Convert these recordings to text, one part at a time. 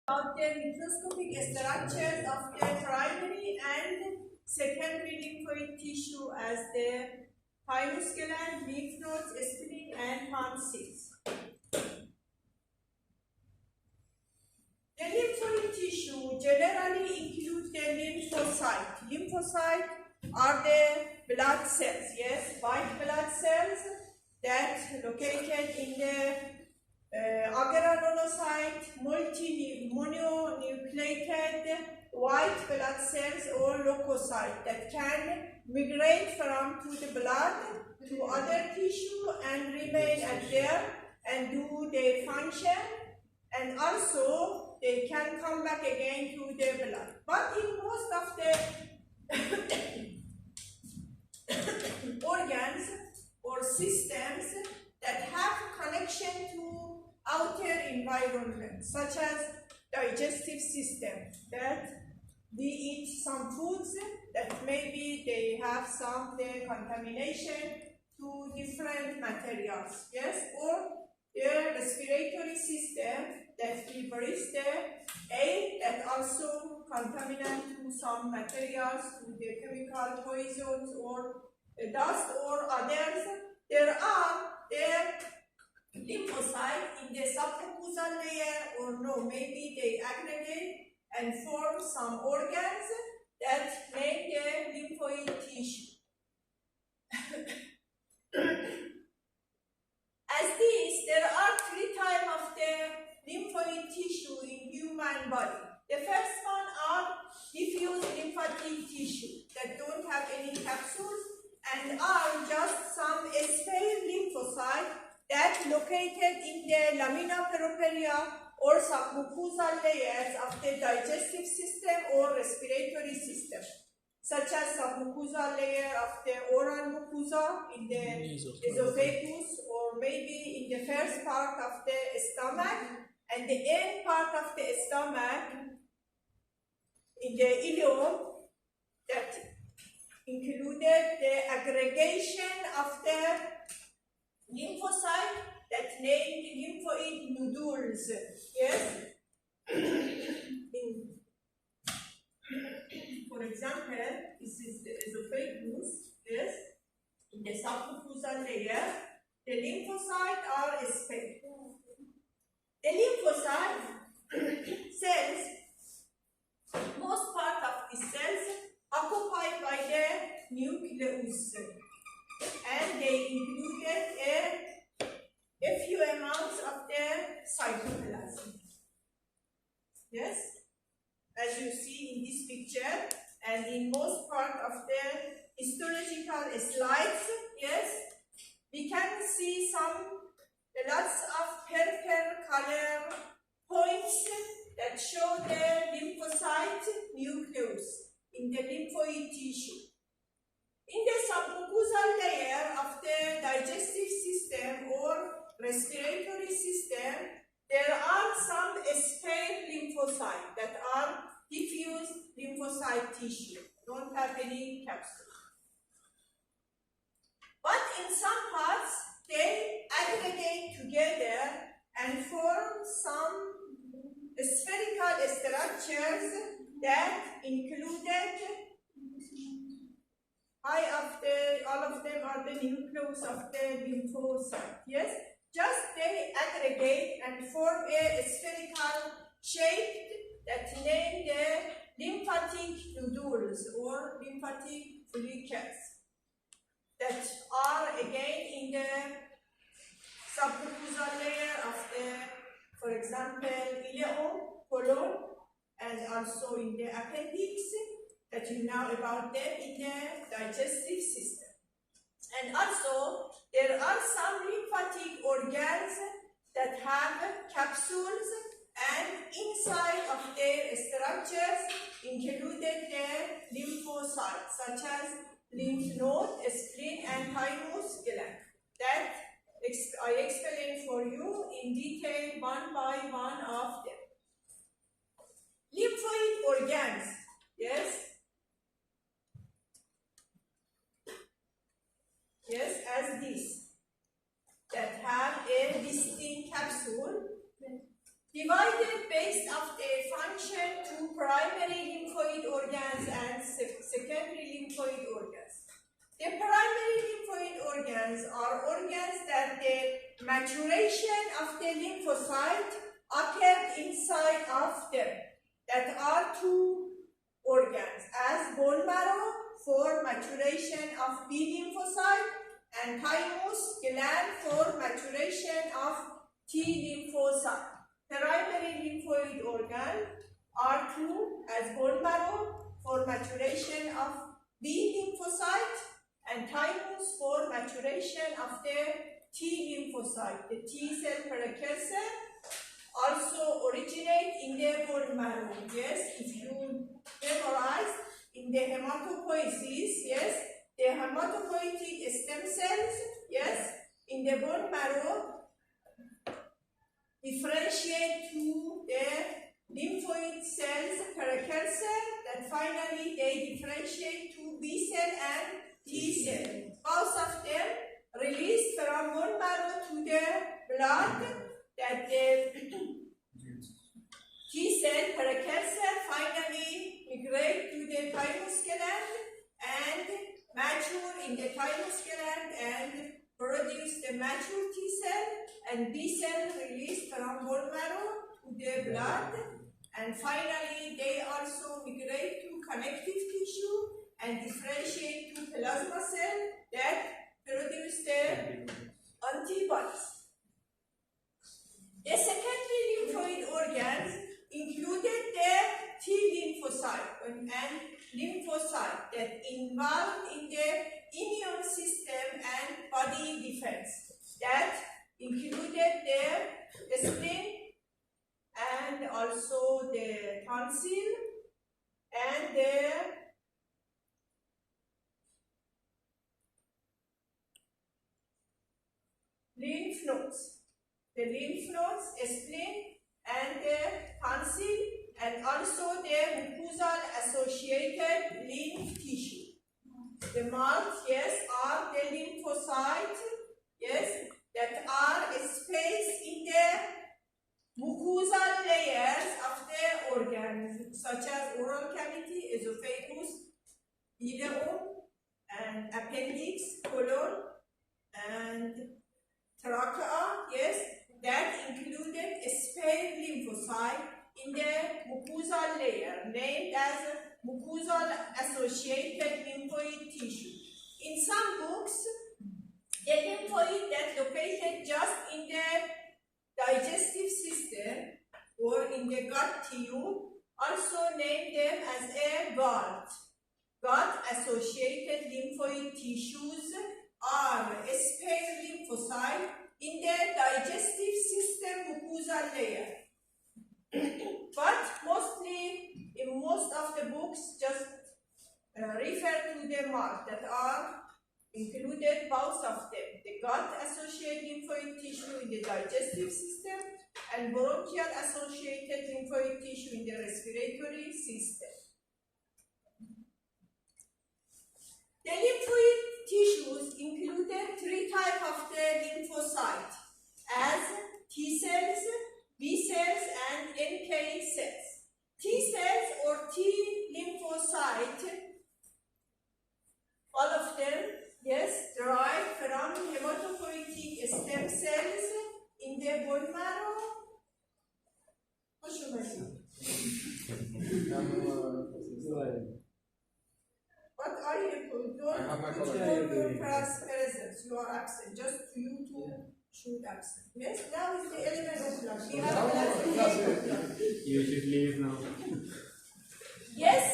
About the microscopic structures of the primary and secondary lymphoid tissue as the thymus gland, lymph nodes, spleen, and tonsils. The lymphoid tissue generally includes the lymphocyte. Lymphocytes are the blood cells, yes, white blood cells that located in the agranulocyte, mononucleated white blood cells or leukocyte that can migrate from to the blood to other tissue and remain at there and do their function, and also they can come back again to the blood. But in most of the organs or systems that have connection to outer environment, such as digestive system, that we eat some foods that maybe they have some contamination to different materials, yes, or the respiratory system that we breathe the air that also contaminate to some materials, to the chemical poisons or dust or others. There are the lymphocytes in the submucosal layer, or no, maybe they aggregate and form some organs that make the lymphoid tissue. As this, there are three types of the lymphoid tissue in human body. The first one are diffuse lymphatic tissue that don't have any capsules and are just some sphere lymphocytes that located in the lamina propria or submucosal layers of the digestive system or respiratory system, such as submucosal layer of the oral mucosa in the esophagus, or maybe in the first part of the stomach and the end part of the stomach in the ileum, that included the aggregation of the lymphocyte that named lymphoid nodules, yes. For example, this is the esophagus, yes. In the submucosal layer, the lymphocytes are spaced. The lymphocyte cells, most part of the cells occupied by the nucleus, and they included a few amounts of the cytoplasm. Yes, as you see in this picture and in most part of the histological slides, yes, we can see lots of purple color points that show the lymphocyte nucleus in the lymphoid tissue. In the submucosal layer of the digestive system or respiratory system, there are some sphere lymphocytes that are diffuse lymphocyte tissue, don't have any capsule. But in some parts, they aggregate together and form some spherical structures that included all of them are the nucleus of the lymphocyte, yes? Just they aggregate and form a spherical shape that named the lymphatic nodules or lymphatic follicles that are again in the submucosal layer of the, for example, ileum, colon, and also in the appendix, that you know about them in the digestive system. And also, there are some lymphatic organs that have capsules, and inside of their structures included the lymphocytes, such as lymph node, spleen, and thymus gland. That I explain for you in detail one by one of them. Lymphoid organs, yes? Yes, as this, that have a distinct capsule divided based on their organs and secondary lymphoid organs. The primary lymphoid organs are organs that the maturation of the lymphocyte occurred inside of them. That are two organs, as bone marrow for maturation of B lymphocyte and thymus gland for maturation of T lymphocyte. Primary lymphoid organ are two, as bone marrow for maturation of B lymphocyte and thymus for maturation of the T lymphocyte. The T cell precursor also originate in the bone marrow. Yes, if you memorize in the hematopoiesis, yes, the hematopoietic stem cells, yes, in the bone marrow differentiate to the lymphoid cells precursor, that finally they differentiate to B cell and T cell. Both of them released from bone marrow to the blood, that the T cell precursor finally migrate to the thymus gland and mature in the thymus gland and produce the mature T cell, and B cell released from bone marrow to the blood, and finally they also migrate to connective tissue and differentiate to plasma cell that produce the antibodies. The secondary lymphoid organs included the T lymphocyte and lymphocyte that involved in the immune system and body defense. That included the spleen and also the tonsil and the lymph nodes. The lymph nodes, spleen and the tonsil, and also the mucosal associated lymph tissue. The marks, yes, are the lymphocytes, yes, that are spaced in the mucosal layers of the organs, such as oral cavity, esophagus, ileum, and appendix, colon, and trachea, yes, that included a spare lymphocyte in the mucosal layer, named as mucosal associated lymphoid tissue. In some books, the lymphoid that located just in the digestive system or in the gut tube also named them as a gut. Gut-associated lymphoid tissues are a spare lymphocyte in the digestive system mucosal layer. But mostly, in most of the books, just refer to the mark that are included, both of them. The gut-associated lymphoid tissue in the digestive system and bronchial-associated lymphoid tissue in the respiratory system. The lymphoid tissues included three types of the lymphocyte, as T cells, B cells, and NK cells. T cells or T lymphocyte, all of them, yes, derived from hematopoietic stem cells in the bone marrow. What are you doing? Don't put your presence. You are absent. Just you to shoot absent. Yes, now is the element of class. We have class. You should leave now. Yes,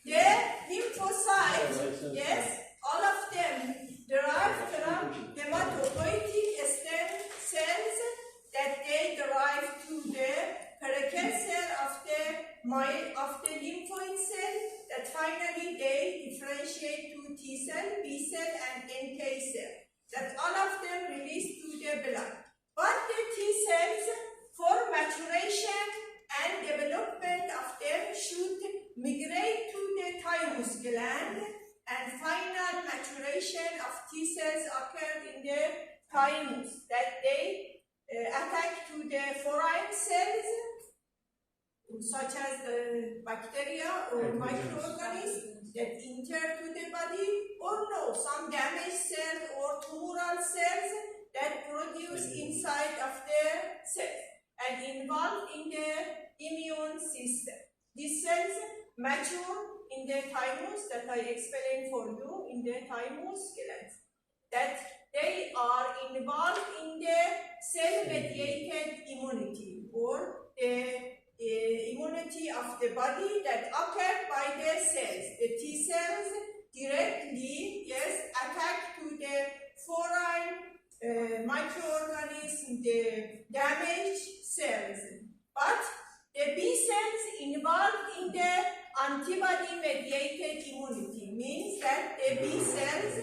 the lymphocytes, yes, all of them derived from hematopoietic stem cells that they derive to the precursor of the lymphoid cell, that finally they differentiate to T cell, B cell, and NK cell. That all of them released to the blood. But the T cells, for maturation and development of them, should migrate to the thymus gland, and final maturation of T cells occurred in the thymus, that they attack to the foreign cells, such such as bacteria or microorganisms that enter to the body, or no, some damaged cells or tumoral cells that produce inside of the cell and involved in the immune system. These cells mature in the thymus that I explained for you, in the thymus gland, that they are involved in the cell-mediated immunity or the immunity of the body that occurred by the cells. The T cells directly, yes, attack to the foreign microorganisms, the damaged cells. But the B cells involved in the antibody-mediated immunity means that the B cells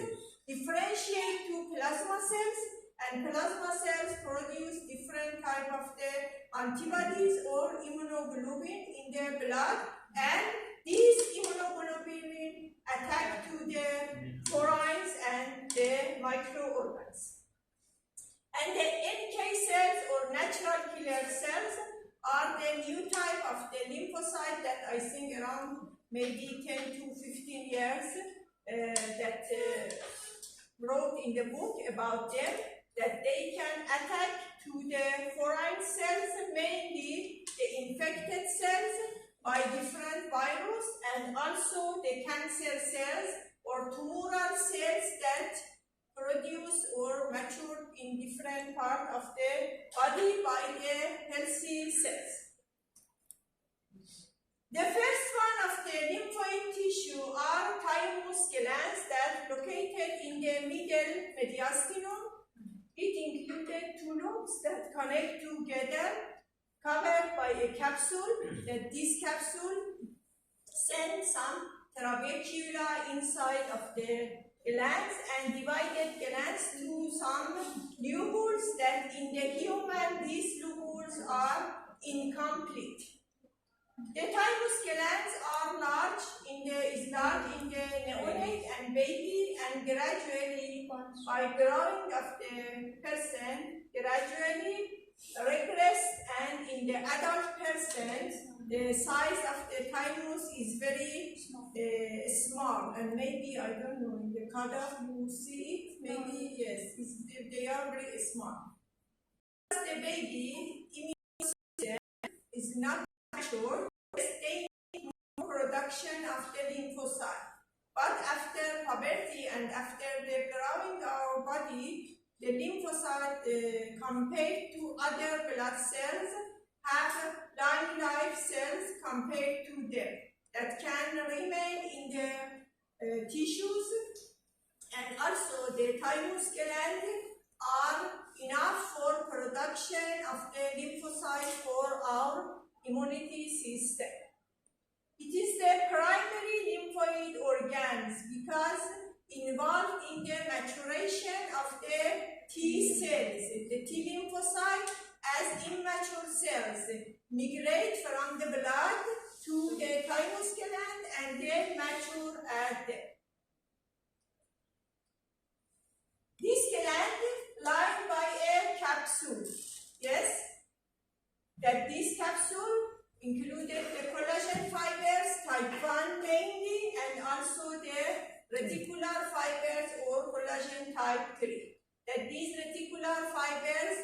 differentiate to plasma cells, and plasma cells produce different type of the antibodies or immunoglobulin in the blood, and these immunoglobulin attack to the foreigns and the microorganisms. And the NK cells or natural killer cells are the new type of the lymphocyte that I think around maybe 10 to 15 years that wrote in the book about them, that they can attack to the foreign cells, mainly the infected cells by different virus, and also the cancer cells or tumoral cells that produce or mature in different part of the body by the healthy cells. The first one of the lymphoid tissue are thymus glands that located in the middle mediastinum. It included two lobes that connect together, covered by a capsule, that this capsule sends some trabecula inside of the glands and divided glands to some lobules that in the human these lobules are incomplete. The thymus glands are large in the neonate and baby, and gradually by growing of the person gradually regress, and in the adult person the size of the thymus is very small, and maybe I don't know, in the cutoff you see it, maybe yes, they are very small. The baby immune system is not mature, they need more production of the lymphocyte. But after puberty and after the growing our body, the lymphocyte compared to other blood cells have long life cells compared to them that can remain in the tissues, and also the thymus gland are enough for production of the lymphocyte for our immunity system. It is the primary lymphoid organs because involved in the maturation of the T cells. The T lymphocyte as immature cells migrate from the blood to the thymus gland and then mature at them. This gland lined by a capsule, yes, that this capsule included the collagen fibers type 1 mainly, and also the reticular fibers or collagen type 3. That these reticular fibers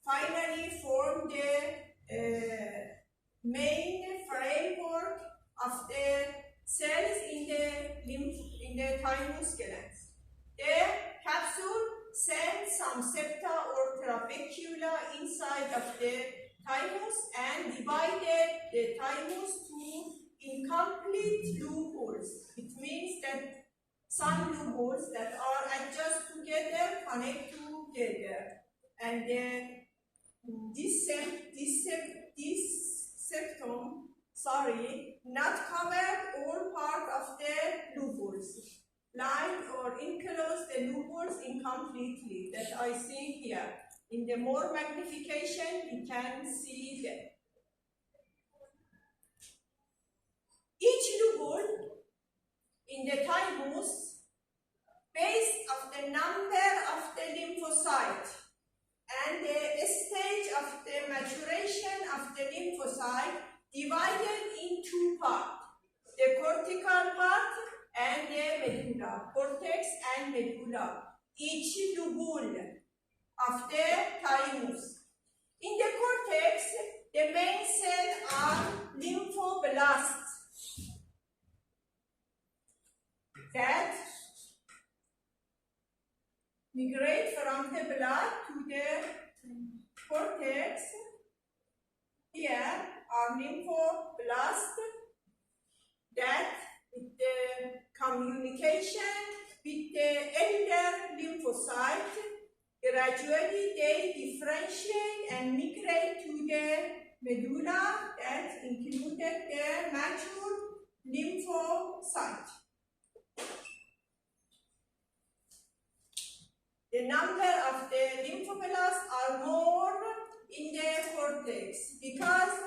finally form the main framework of the cells in the thymus glands. The capsule sends some septa or trabecula inside of the thymus and divided the thymus to incomplete lobules. It means that some lobules that are adjust together connect together, and then this septum, not covered all part of the lobules, lined or enclosed the lobules incompletely, that I see here. In the more magnification, we can see them. Each lobule in the thymus, based on the number of the lymphocyte and the stage of the maturation of the lymphocyte, divided in two parts, the cortical part and the medulla, cortex and medulla, each lobule of the thymus. In the cortex, the main cells are lymphoblasts that migrate from the blood to the cortex. Here are lymphoblasts that with the communication with the elder lymphocyte, gradually they differentiate and migrate to the medulla that included the mature lymphocyte. The number of the lymphoblasts are more in the cortex because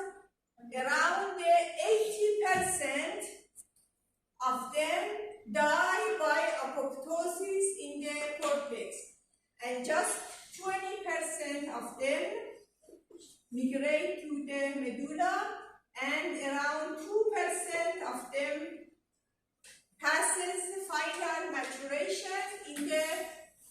around 80% of them die by apoptosis in the cortex, and just 20% of them migrate to the medulla, and around 2% of them passes final maturation in the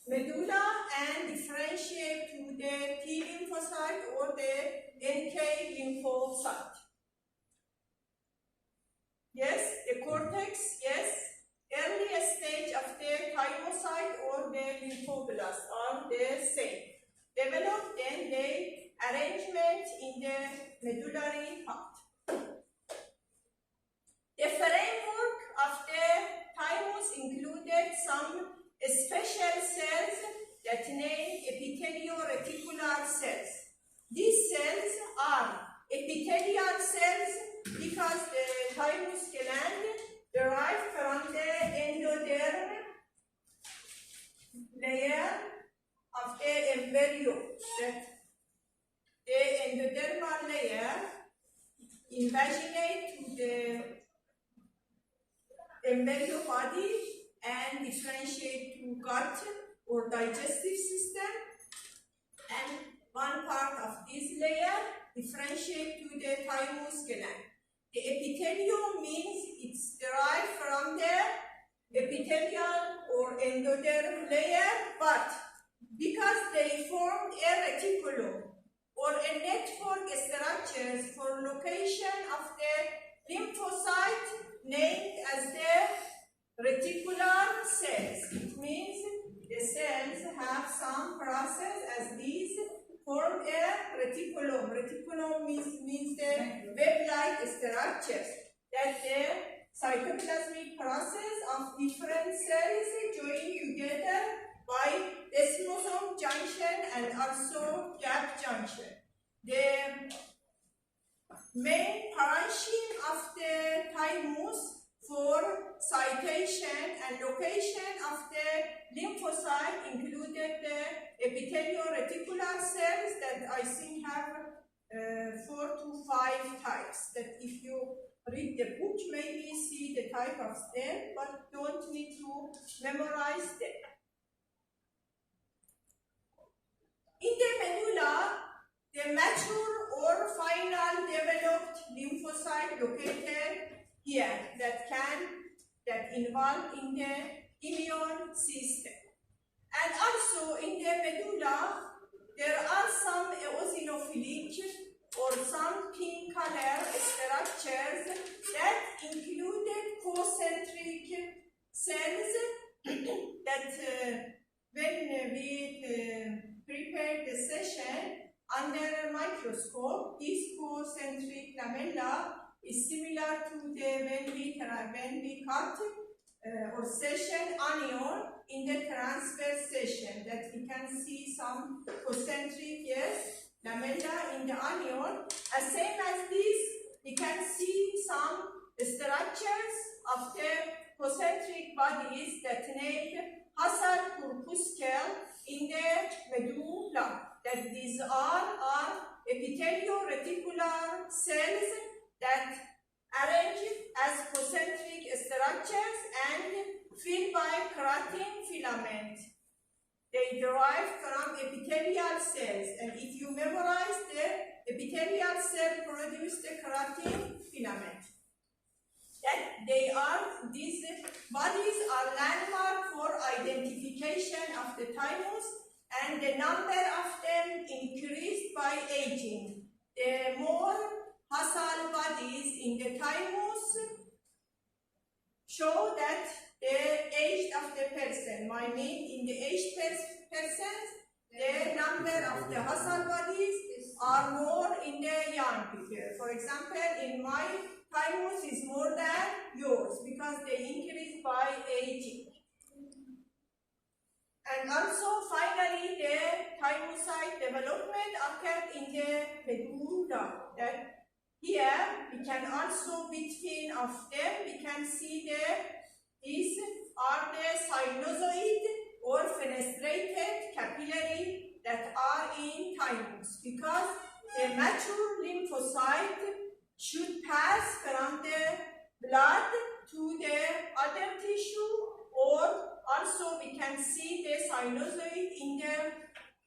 medulla and differentiate to the T lymphocyte or the NK lymphocyte. Yes, the cortex, yes, early stage of the thymocyte or the lymphoblast are the same. Develop then the arrangement in the medullary part. The framework of the thymus included some special cells that named epithelio-reticular cells. These cells are epithelial cells because the thymus gland derived from the endoderm layer of the embryo. That the endodermal layer invaginate to the embryo body and differentiate to gut or digestive system, and one part of this layer differentiate to the thymus gland. The epithelium means it's derived from the epithelial or endoderm layer, but because they formed a reticulum or a network structures for location of the lymphocyte named as the reticular cells. It means the cells have some process as these form a reticulum. Reticulum means the web-like structures that the cytoplasmic process of different cells join together by desmosome junction and also gap junction. The main parenchyma of the thymus for citation and location of the lymphocyte included the epithelio-reticular cells that I think have 4 to 5 types. That if you read the book, maybe see the type of them, but don't need to memorize them. In the medulla, the mature or final developed lymphocyte located here that involve in the immune system. And also in the medulla, there are some eosinophilic or some pink color structures that included concentric cells that when we prepared the session under a microscope, this concentric lamella is similar to the when we cut or section anion in the transverse section, that we can see some concentric, yes, lamella in the anion. As same as this, we can see some structures of the concentric bodies that named Hassel corpuscle in the medulla. That these are epithelio-reticular cells that arrange as concentric structures and filled by keratin filament. They derive from epithelial cells, and if you memorize the epithelial cell produce the keratin filament. these bodies are landmark for identification of the thymus, and the number of them increased by aging. The more Hassal bodies in the thymus show that the age of the person. I mean, in the aged person, the number of the Hassal bodies are more in the young people. For example, in my thymus is more than yours because they increase by aging. And also, finally, the thymocyte development occurred in the medulla. That here we can also, between of them, we can see these are the sinusoid or fenestrated capillary that are in thymus, because the mature lymphocyte should pass from the blood to the other tissue, or also we can see the sinusoid in the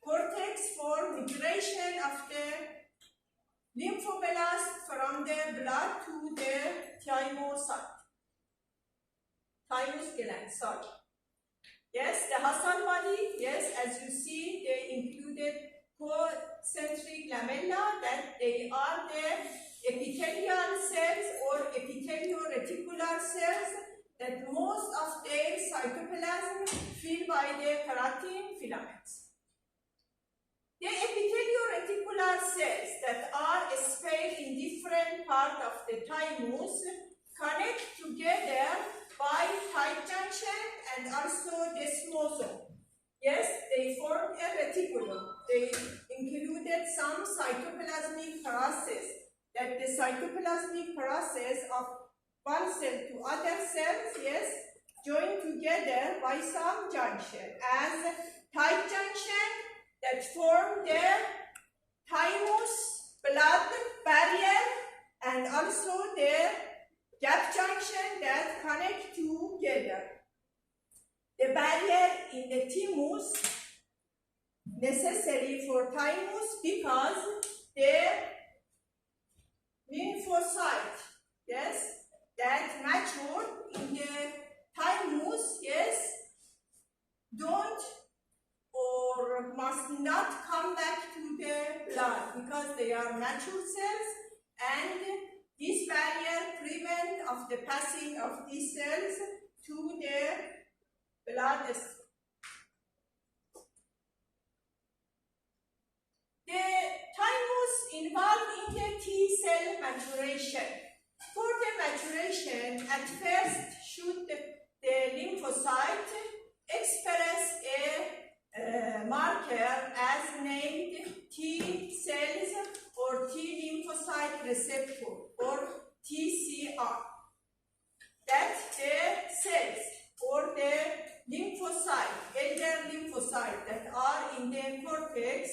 cortex for migration of the lymphoblast from the blood to the thymus gland. Sorry. Yes, the Hassal body, yes, as you see, they included concentric lamella, that they are the epithelial cells or epithelio-reticular cells, that most of their cytoplasm filled by the keratin filaments. The epithelio-reticular cells that are spaced in different parts of the thymus connect together by tight junction and also desmosome. Yes, they form a reticulum. They included some cytoplasmic process, that the cytoplasmic process of one cell to other cells, yes, join together by some junction, as tight junction that form the thymus blood barrier, and also the gap junction that connect together. The barrier in the thymus necessary for thymus because the lymphocyte, yes, that mature in the thymus, yes, don't or must not come back to the blood because they are mature cells, and this barrier prevents of the passing of these cells to the blood. The thymus involved in the T cell maturation. For the maturation, at first should the lymphocyte express a marker as named T cells or T lymphocyte receptor or TCR. That the cells or the lymphocyte, elder lymphocyte that are in the cortex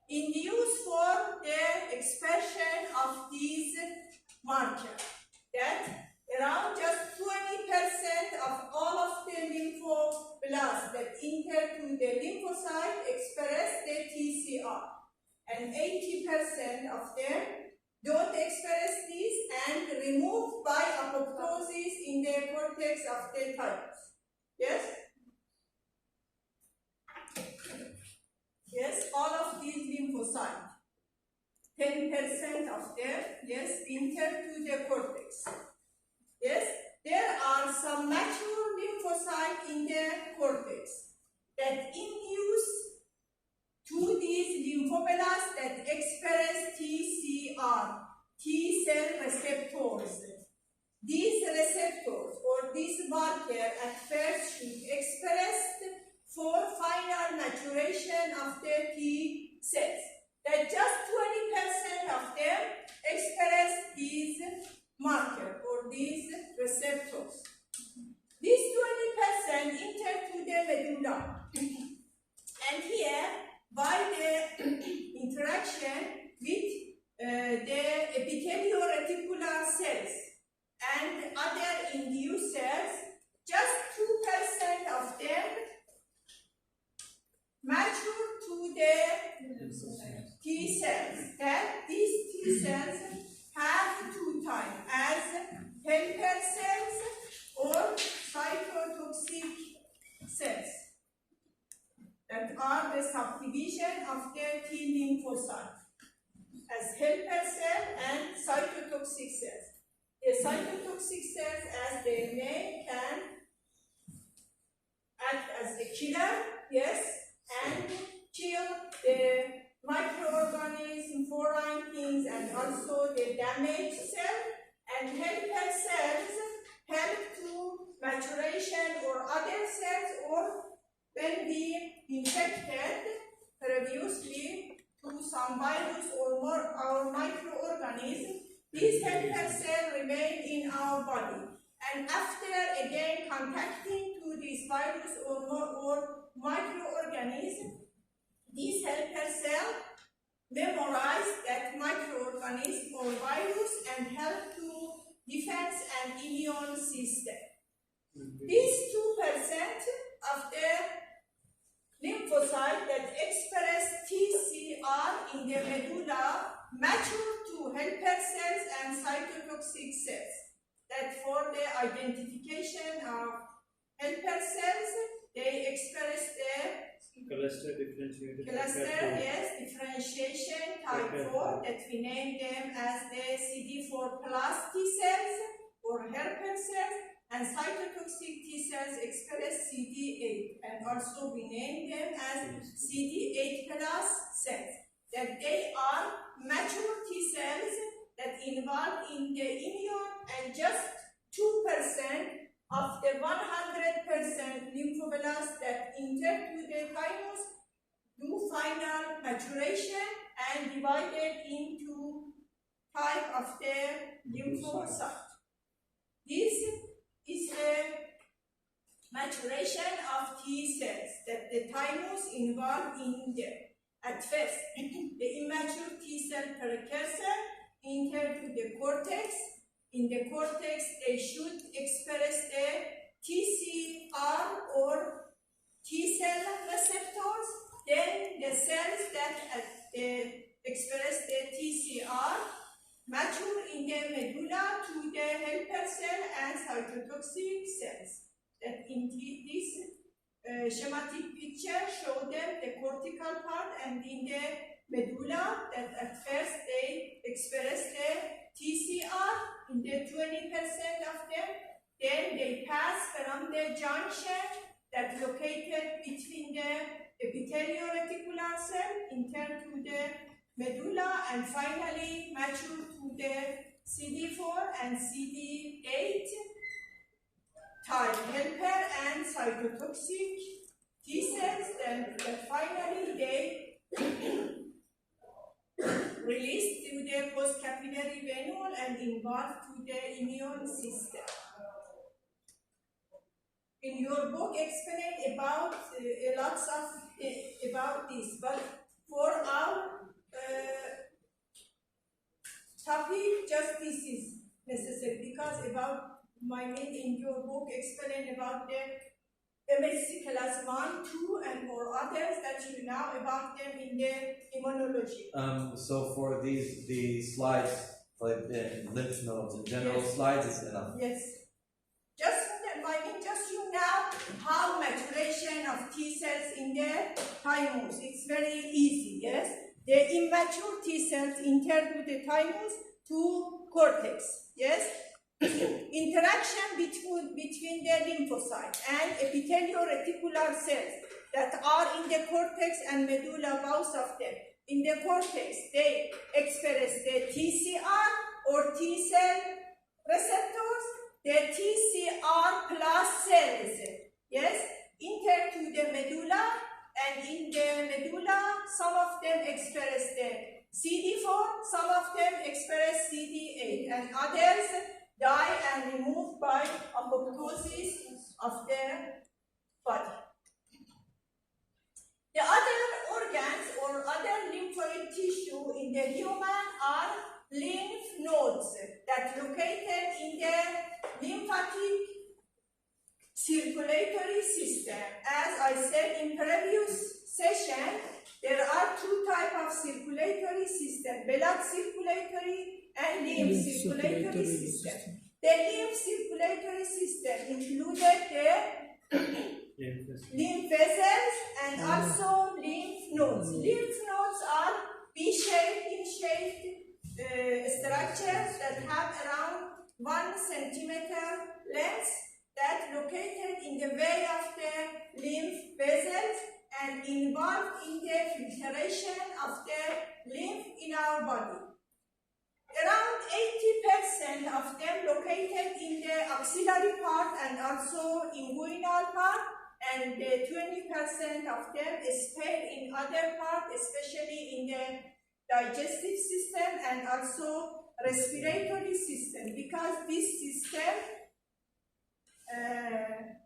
induce for the expression of these markers. That around just 20% of all of the lymphoblasts that enter to the lymphocyte express the TCR, and 80% of them don't express these and removed by apoptosis in the cortex of the thymus. Yes? Yes, all of these lymphocytes, 10% of them, yes, enter to the cortex. Yes, there are some mature lymphocytes in the cortex that induce to these lymphoblasts that express TCR, T cell receptors. These receptors or this marker at first should express for final maturation of the T cells. That just 20% of them express these markers or these receptors. These 20% enter to the medulla. And here, by the interaction with the epithelio-reticular cells and other inducers, just 2% of them mature to the T cells. That these T cells have two types, as helper cells the subdivision of the T lymphocyte as helper cell and cytotoxic cells. The cytotoxic cells, as their name, can act as a killer, yes, and kill the microorganisms, foreign things, and also the damaged cell. And helper cells help to maturation or other cells, or when we infected previously to some virus or more our microorganism, these helper cells remain in our body. And after again contacting to this virus or microorganism, these helper cells memorize that microorganism or virus and help to defense and immune system. These 2% of the lymphocyte that express TCR in the medulla mature to helper cells and cytotoxic cells. That for the identification of helper cells, they express the cluster differentiated differentiation type 4, that we name them as the CD4 plus T cells or helper cells, and cytotoxic T cells express CD8, and also we name them as CD8 plus cells. That they are mature T cells that involved in the immune, and just 2% of the 100% lymphoblasts that enter to the thymus do final maturation and divided into type of the lymphocyte. This is the maturation of T cells that the thymus involved in them. At first, the immature T cell precursor enter to the cortex. In the cortex, they should express the TCR or T cell receptors. Then the cells that express the TCR mature in the medulla to the helper cell and cytotoxic cells. That in this schematic picture show them the cortical part, and in the medulla that at first they express the TCR in the 20% of them. Then they pass from the junction that located between the epithelio-reticular cell, enter to the medulla, and finally mature to the CD4 and CD8 type helper and cytotoxic T cells. Then finally they released to the postcapillary venule and involved to the immune system. In your book, explain about lots of about this, but for our topic, just this is necessary, because about my name in your book explain about the MSc class 1, 2, and more others that you know about them in the immunology. So for the slides, like the lymph nodes in general, yes. Slides is enough. Yes. Just you know how maturation of T cells in the thymus. It's very easy, yes? The immature T cells enter to the thymus to cortex, yes? Interaction between the lymphocyte and epithelio-reticular cells that are in the cortex and medulla, both of them. In the cortex, they express the TCR or T cell receptors, the TCR plus cells, yes, enter to the medulla, and in the medulla, some of them express the CD4, some of them express CD8, and others die and removed by apoptosis of the body. The other organs or other lymphoid tissue in the human are lymph nodes that located in the lymphatic circulatory system. As I said in previous session, there are two types of circulatory system: blood circulatory and lymph circulatory system. The lymph circulatory system included the lymph vessels, and also lymph nodes. Lymph nodes are V-shaped, in-shaped structures that have around 1 centimeter length that located in the way of the lymph vessels and involved in the filtration of the lymph in our body. Around 80% of them located in the axillary part and also inguinal part, and 20% of them spread in other parts, especially in the digestive system and also respiratory system, because this system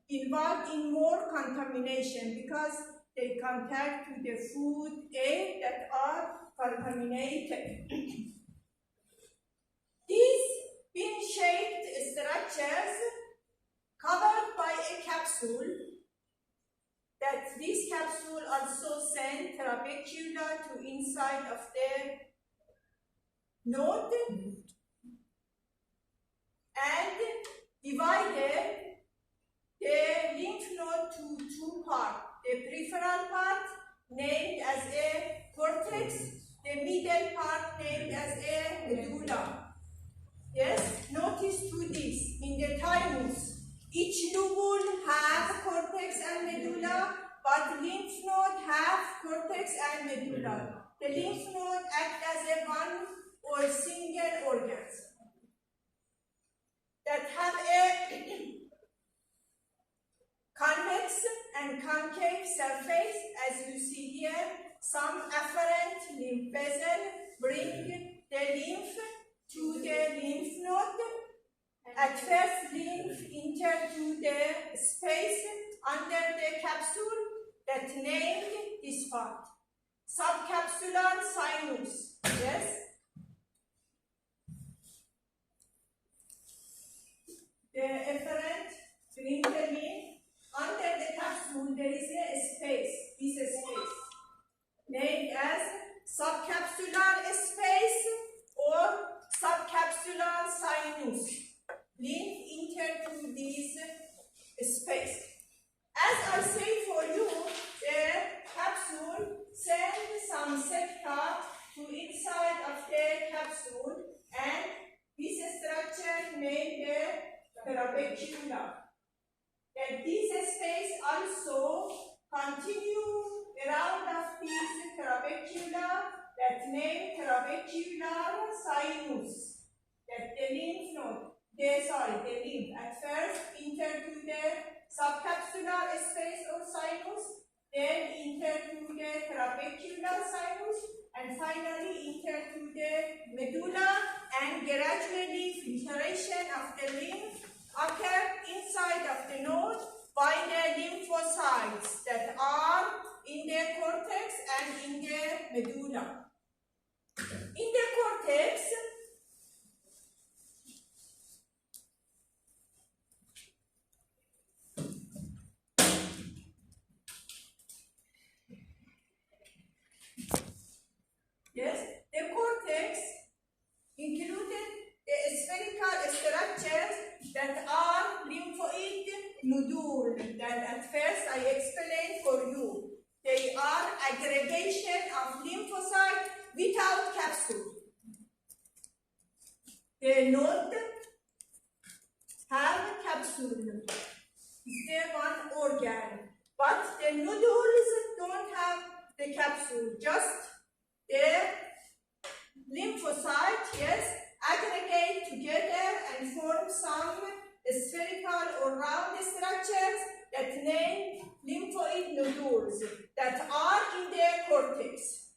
involved in more contamination because they contact to the food, air that are contaminated. These pin-shaped structures covered by a capsule, that this capsule also sends trabecular to inside of the node and divided the lymph node to two parts. The peripheral part named as a cortex, the middle part named as a medulla. Yes, notice to this, in the thymus, each lobule have cortex and medulla, but lymph node have cortex and medulla. The lymph node act as a one or single organ that have a convex and concave surface, as you see here. Some afferent lymph vessel bring the lymph to the lymph node. At first, lymph enter to the space under the capsule that named this part. Subcapsular sinus. Yes? The efferent bring the lymph. Under the capsule, there is a space, this space, named as subcapsular space or subcapsular sinus. Lymph enter to this space. As I say for you, the capsule sends some septa to inside of the capsule, and this structure named the trabecula. That this space also continue around of this trabecula that named trabecular sinus. That the lymph node, the lymph at first enter to the subcapsular space or sinus, then enter to the trabecular sinus, and finally enter to the medulla, and gradually filtration of the lymph occur inside of the node by the lymphocytes that are in the cortex and in the medulla. In the cortex, yes, the cortex included the spherical structures that are lymphoid nodule that at first I explained for you. They are aggregation of lymphocyte without capsule. The node have a capsule. It's the one organ. But the nodules don't have the capsule, just the lymphocyte, yes, aggregate together and form some spherical or round structures that name lymphoid nodules that are in the cortex.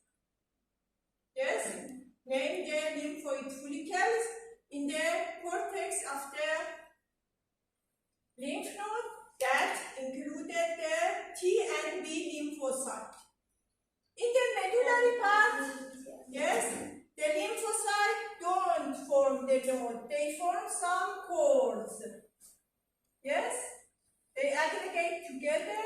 Yes, name the lymphoid follicles in the cortex of the lymph node that included the T and B lymphocyte. In the medullary part, yes, the lymphocyte don't form the node, they form some cords. Yes, they aggregate together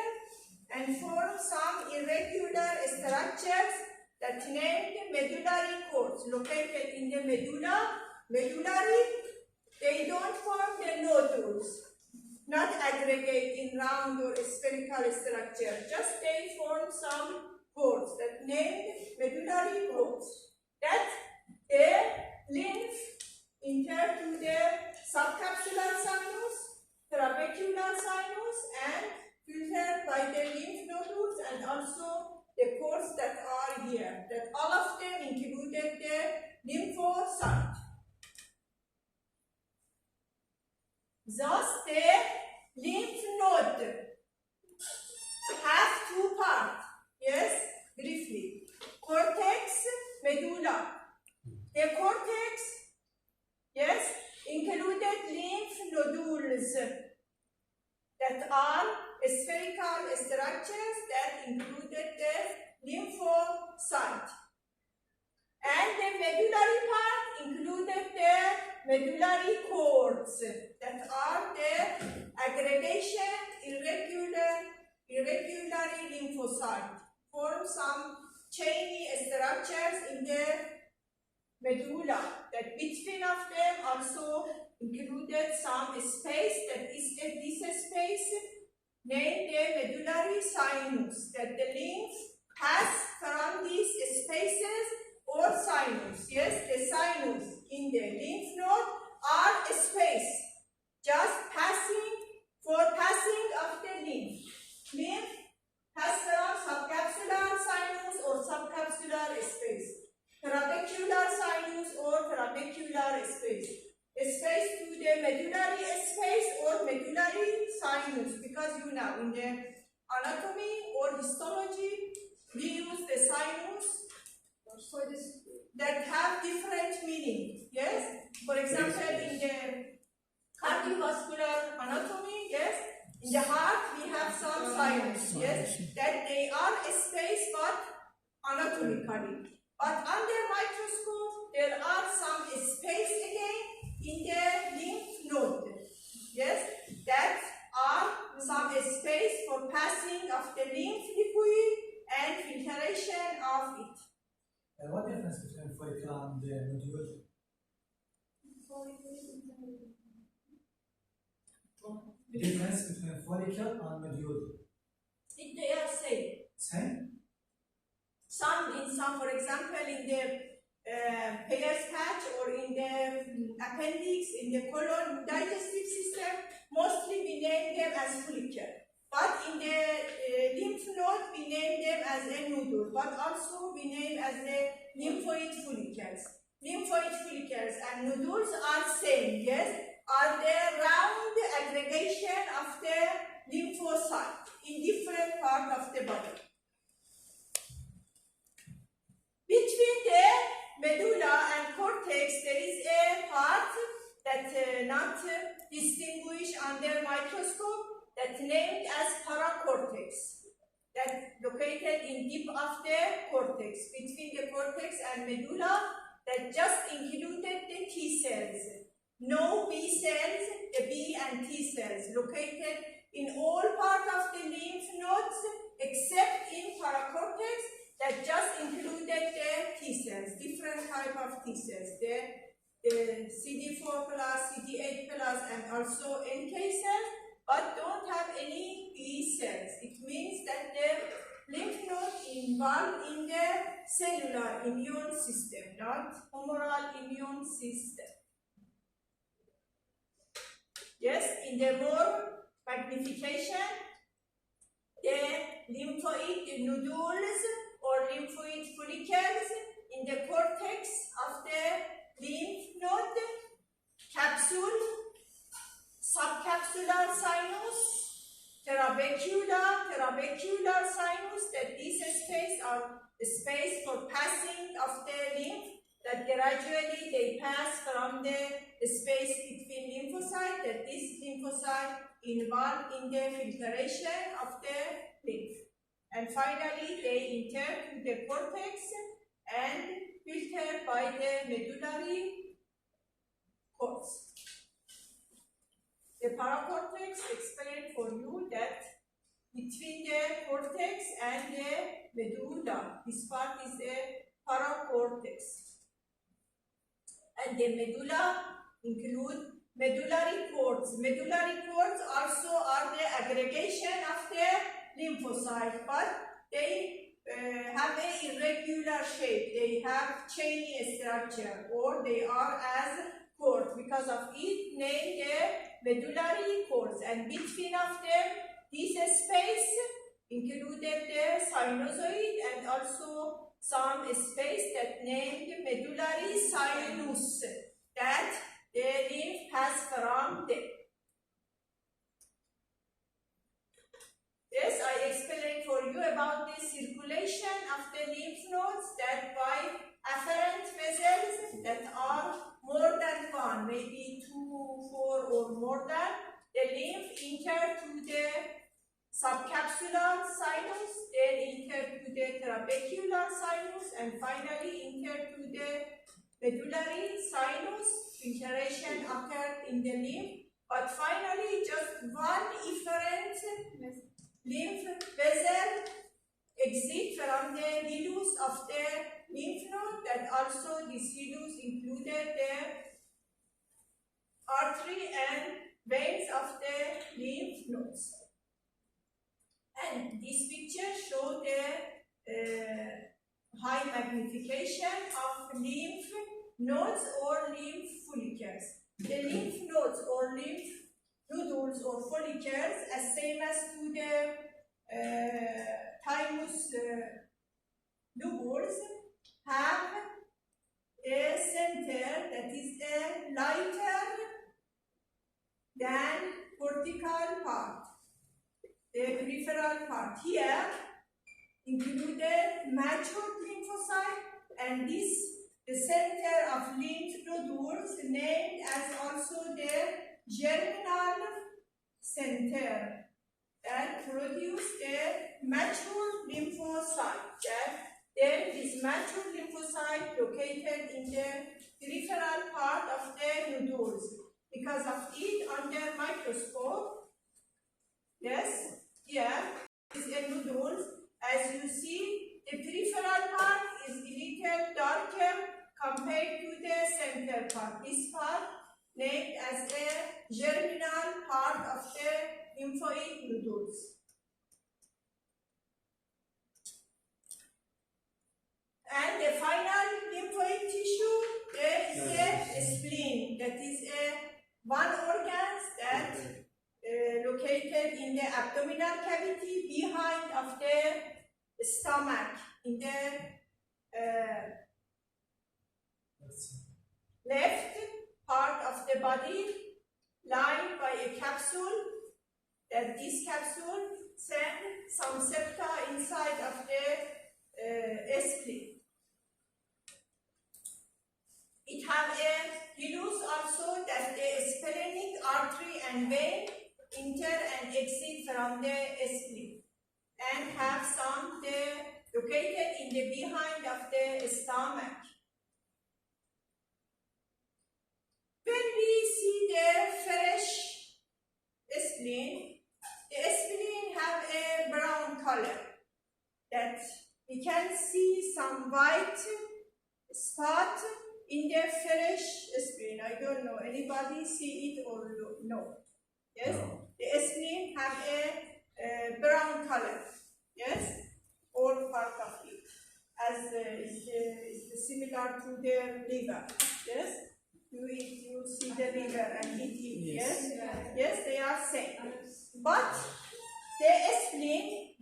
and form some irregular structures that named medullary cords located in the medulla. Medullary, they don't form the nodules. not aggregate in round or spherical structure. Just they form some cords that named medullary cords. That the lymph enter to the subcapsular sinus, trabecular sinus, and filtered by the lymph nodules and also the cords that are here. That all of them included the lymphocyte. Thus, the lymph node have two parts. Yes, briefly. Cortex, medulla. The cortex, yes, included lymph nodules that are spherical structures that included the lymphocyte. And the medullary part included the medullary cords that are the aggregation irregularly lymphocyte. Form some chainy structures in the medulla that between of them also included some space that is this space named the medullary sinus that the lymph has from these spaces or sinus. Yes, the sinus in the lymph node are a space just for passing of the lymph. Lymph has from subcapsular sinus or subcapsular space, trabecular sinus or trabecular space, space to the medullary space or medullary sinus, because you know in the anatomy or histology we use the sinus for this that have different meaning. Yes, for example in the cardiovascular anatomy, yes, in the heart we have some sinus, yes, that they are a space but anatomically. But under microscope there are some space again in the lymph node, yes, that are some space for passing of the lymph liquid and filtration of it. What difference between follicle and the nodule? The difference between follicle and nodule? They are same. Same? For example, in the Peyer's patch or in the appendix, in the colon digestive system, mostly we name them as follicle. But in the lymph node, we name them as a nodule. But also we name as the lymphoid follicles. Lymphoid follicles and nodules are same, yes? Are the round aggregation of the lymphocyte in different part of the body. Between the medulla and cortex, there is a part that not distinguished under microscope that named as paracortex, that located in deep of the cortex, between the cortex and medulla, that just included the T cells. No B cells, the B and T cells located in all parts of the lymph nodes except in paracortex that just included the T cells, different type of T cells, the CD4 plus, CD8 plus, and also NK cells, but don't have any B cells. It means that the lymph node involved in the cellular immune system, not humoral immune system. Yes, in the more magnification, the lymphoid nodules or lymphoid follicles in the cortex of the lymph node, capsule, subcapsular sinus, trabecular sinus, that this space are the space for passing of the lymph, that gradually they pass from the space between lymphocyte, that this lymphocyte involved in the filtration of the lymph. And finally, they enter to the cortex and filtered by the medullary cords. The paracortex explained for you that between the cortex and the medulla, this part is the paracortex. And the medulla include medullary cords. Medullary cords also are the aggregation of the lymphocyte, but they have an irregular shape. They have chainy structure, or they are as cords. Because of it, named the medullary cords. And between of them, this space included the sinusoid and also some space that named medullary sinus, that the lymph pass from them. Yes, I explained for you about the circulation of the lymph nodes, that by afferent vessels that are more than one, maybe 2, 4 or more than, the lymph enter to the subcapsular sinus, then enter to the trabecular sinus, and finally enter to the medullary sinus. Filtration occurred in the lymph, but finally just one efferent lymph vessel exit from the hilus of the lymph node, that also this hilus included the artery and veins of the lymph nodes. And this picture shows the high magnification of lymph nodes or lymph follicles. The lymph nodes or lymph nodules or follicles, as same as to the thymus lobules, have a center that is a lighter than cortical part, the peripheral part. Here included mature lymphocyte, and this the center of lymph nodules named as also the germinal center, that produce the mature lymphocyte. Then this mature lymphocyte located in the peripheral part of the nodules. Because of it, under microscope, yes, here is a nodule. As you see, the peripheral part is a little darker compared to the center part. This part named as a germinal part of the lymphoid nodules. And the final lymphoid tissue, there is a spleen, that is one organ that located in the abdominal cavity behind of the stomach, in the left part of the body, lined by a capsule, that this capsule sends some septa inside of the spleen. It has a hilus also, that the splenic artery and vein enter and exit from the spleen, and have some located in the behind of the stomach. When we see the fresh spleen, the spleen have a brown color, that we can see some white spot in the fresh spleen. I don't know, anybody see it or no? Yes? No. The spleen have a brown color, yes? All part of it, as is similar to the liver, yes? You see the liver and eat it, yes? Yes, they are same. But the spleen,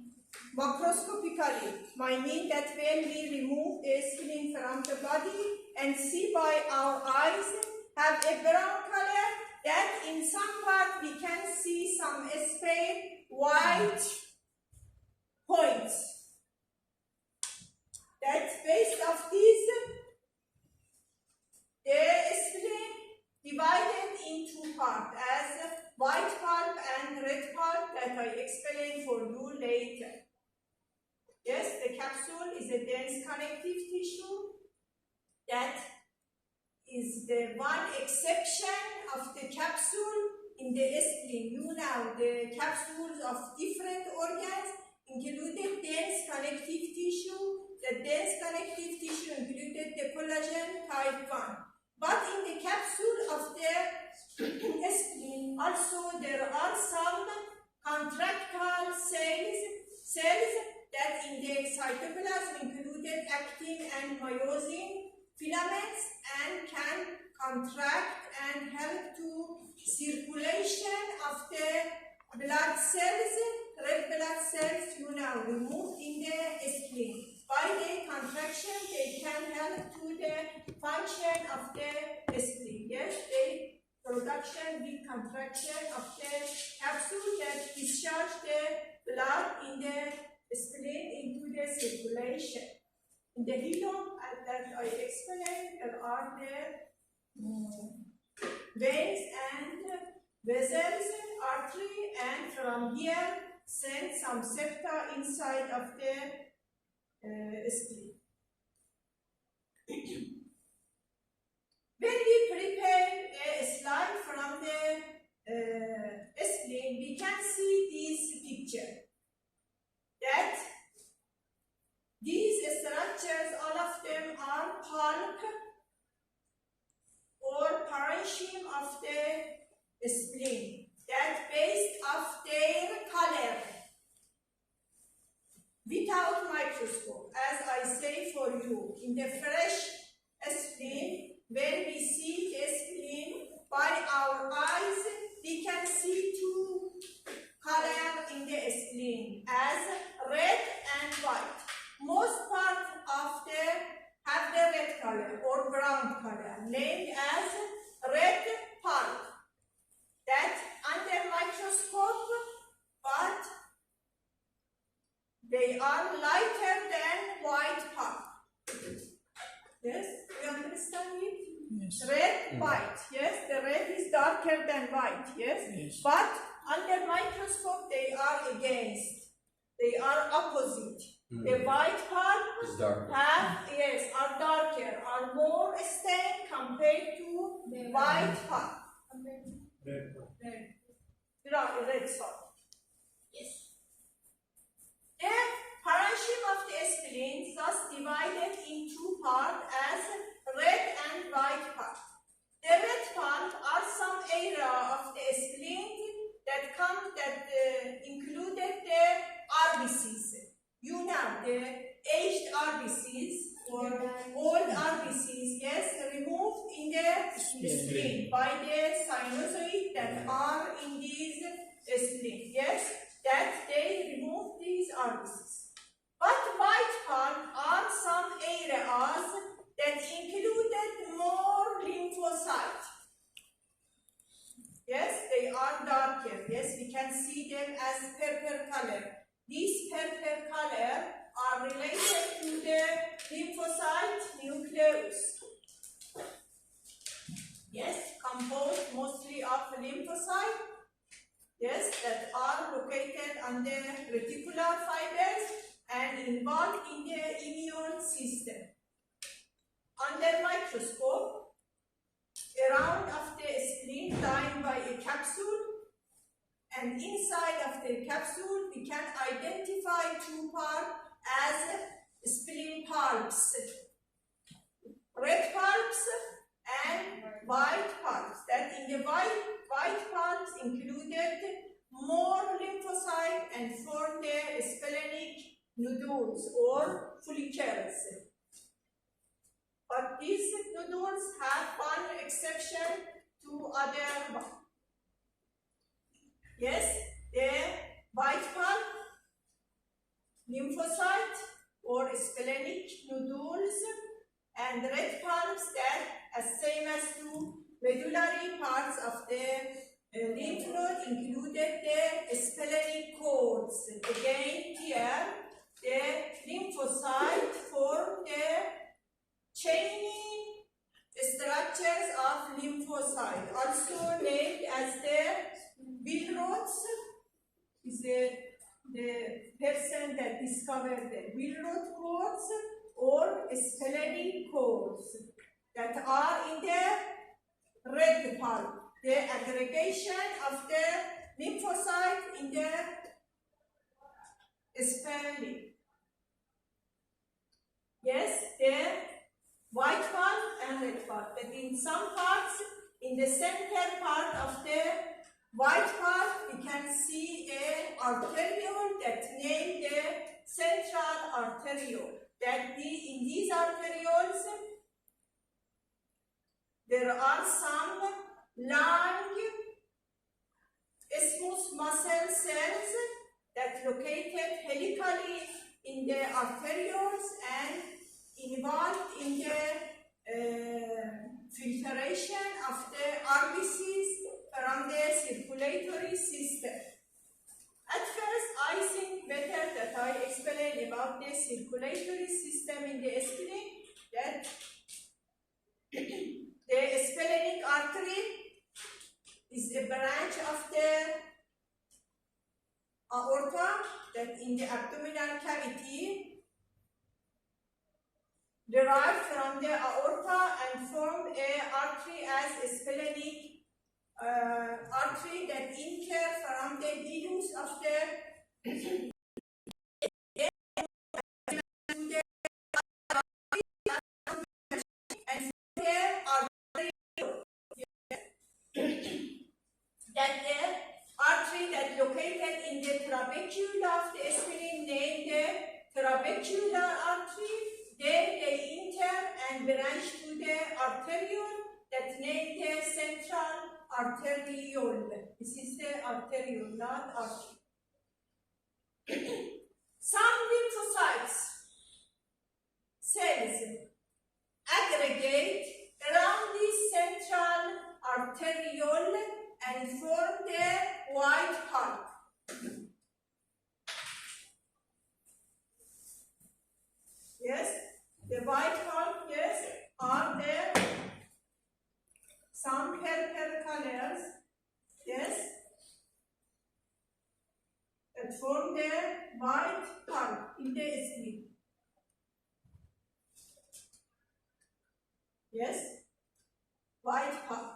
macroscopically, might mean that when we remove the spleen from the body and see by our eyes, have a brown color, that in some part we can see some spade white points. That based of these, the spleen divided in two parts, as white pulp and red pulp, that I explain for you later. Yes, the capsule is a dense connective tissue. That is the one exception of the capsule in the spleen. You know, the capsules of different organs included dense connective tissue. The dense connective tissue included the collagen type 1. But in the capsule of the spleen. Also, there are some contractile cells that in the cytoplasm included actin and myosin filaments and can contract and help to circulation of the blood cells, red blood cells, removed in the spleen. By the contraction, they can help to the function of the spleen. Yes, the production with contraction of the capsule that discharge the blood in the spleen into the circulation. In the hilum that I explained, there are the veins and vessels, artery, and from here send some septa inside of the spleen. When we prepare a slide from the spleen, we can see this picture. That these structures, all of them are pulp or parenchyma of the spleen, that based of their color. Without microscope, as I say for you, in the fresh spleen, when we see the spleen by our eyes, we can see two colors in the spleen as red and white. Most part of them have the red color or brown color, named as red pulp. That under microscope, but they are lighter than white pulp. Yes, you understand it? Yes. Red, white. Yes, the red is darker than white. Yes, Yes. but under microscope they are against. They are opposite. The white pulp It's dark. are darker, are more stained compared to the white pulp. Red. Red, sorry. Yes. The parenchyma of the spleen is thus divided in two parts as red and white pulp. The red pulp are some area of the spleen that included the RBCs. You know, the aged RBCs or old RBCs, yes, removed in the spleen by the sinusoid that are in these spleen, yes, that they remove these RBCs. But white pulp are some areas that included more lymphocytes. Yes, they are darker. Yes, we can see them as purple color. These purple color are related to the lymphocyte nucleus. Yes, composed mostly of lymphocytes. Yes, that are located on the reticular fibers and involved in the immune system. Under microscope, around of the spleen lined by a capsule, and inside of the capsule we can identify two parts as spleen pulps, red pulps and white pulps. That in the white pulps included more lymphocytes and form the splenic nodules or follicles. But these nodules have one exception to other one. Yes, the white pulp, lymphocyte or splenic nodules, and red pulps that as same as two medullary parts of the lymph node included the splenic cords. Again here, the lymphocyte form the chaining structures of lymphocyte, also named as the Willroths, is the person that discovered the Willroth cords or splenic cords that are in the red pulp. The aggregation of the lymphocyte in the spleen. Yes, the white pulp and red pulp. But in some parts In the center part of the white part, we can see a arteriole that named the central arteriole. That in these arterioles, there are some long, smooth muscle cells that located helically in the arterioles and involved in the filtration of the RBCs from the circulatory system. At first, I think better that I explain about the circulatory system in the spleen, that the splenic artery is a branch of the aorta that in the abdominal cavity derived from the aorta and form a artery as a splenic artery that enter from the dilus of the that the artery that located in the trabecula of the spleen named the trabecular artery. Then they enter and branch to the arteriole that named the central arteriole. This is the arteriole, not artery. Some lymphocytes cells aggregate around this central arteriole and form the white pulp. Yes, the white pulp, yes, are there some purple colors, yes, that form the white pulp in the spleen. Yes, white pulp.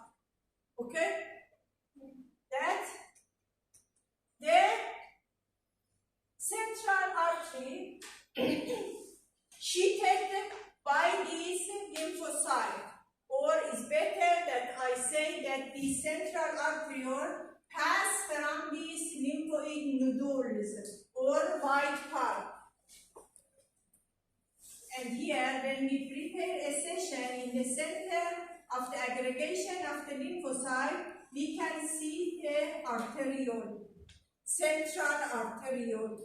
Okay? That the central artery sheeted by these lymphocytes, or is better that I say that the central arteriole pass from these lymphoid nodules or white pulp. And here, when we prepare a session in the center of the aggregation of the lymphocyte, we can see the arteriole, central arteriole,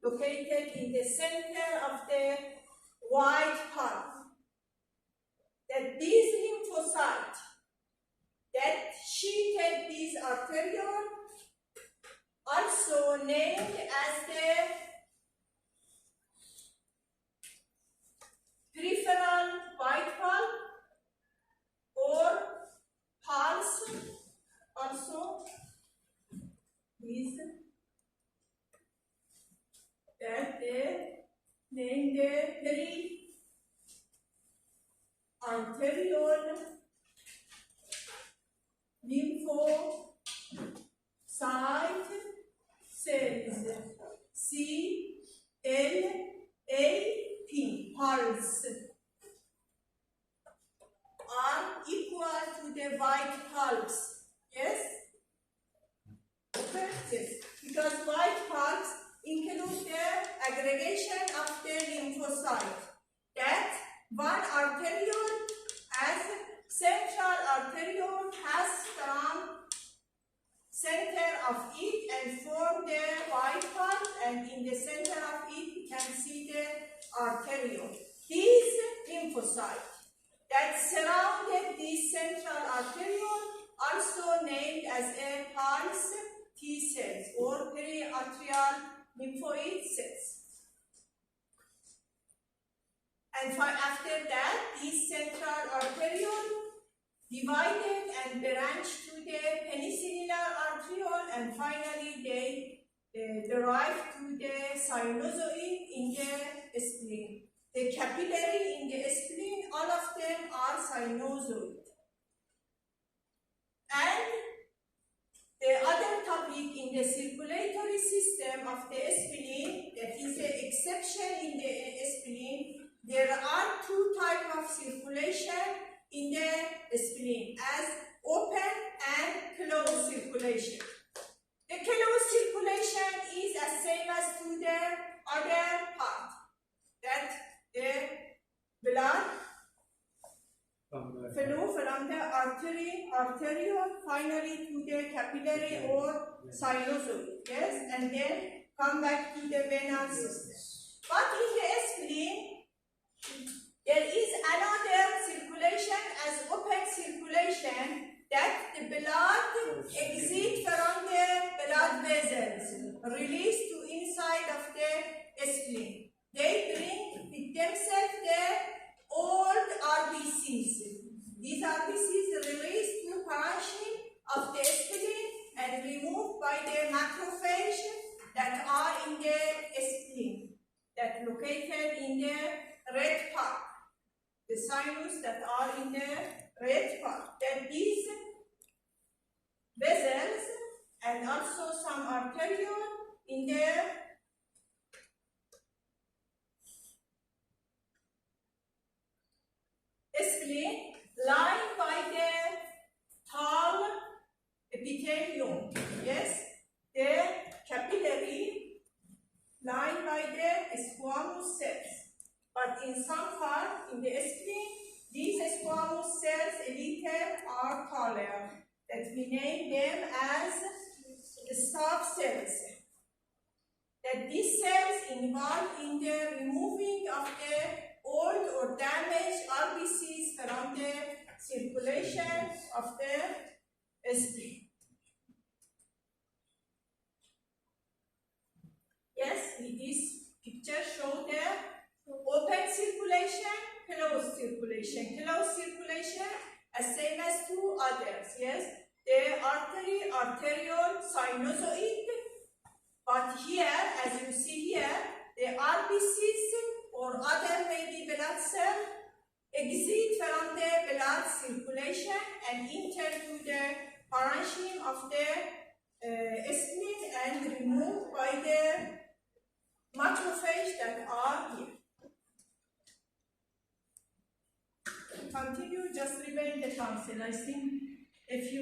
located in the center of the white pulp. That these lymphocytes that sheeted these arteriole, also named as the peripheral white pulp or pulse, also these that they named the arteriole lymphocyte cells, CLAP, pulse, are equal to the white pulps. Yes? Yes. Because white pulps include the aggregation of the lymphocyte. That one arteriole as central arteriole has from center of it and form the white pulp, and in the center of it you can see the arteriole. These lymphocytes that surrounded this central arteriole, also named as a pulse T cells or periatrial lymphoid cells. And after that, this central arteriole divided and branched to the penicillinar arteriole, and finally they derive to the sinusoid in the spleen. The capillary in the spleen, all of them are sinusoid. And the other topic in the circulatory system of the spleen, that is the exception in the spleen, there are two types of circulation in the spleen, as open and closed circulation. The closed circulation is the same as to the other part, that the blood flow from the arteriole, finally to the capillary or sinusoid, yes, and then come back to the venous system. But in the spleen, there is another circulation as open circulation, that the blood exits from the blood vessels, released to inside of the spleen. They bring with themselves the old RBCs. These RBCs released to parenchyma of the spleen and removed by the macrophage that are in the spleen, that located in the red part, the sinus that are in the red part. That these vessels and also some arteriole in the spleen, lined by the tall epithelium, yes, the capillary lined by the squamous cells. But in some part in the spleen, these squamous cells a little are taller, that we name them as staph cells. That these cells involved in the removing of the old or damaged RBCs from the circulation of the spleen. Yes, this picture shows the open circulation, closed circulation. Closed circulation as same as two others, yes. The artery, arteriole, sinusoid. But here, as you see here, the RBCs or other maybe blood cell exit from the blood circulation and enter to the parenchyma of the spleen and removed by the macrophage that are here. Continue, just remain the tonsil. I think if you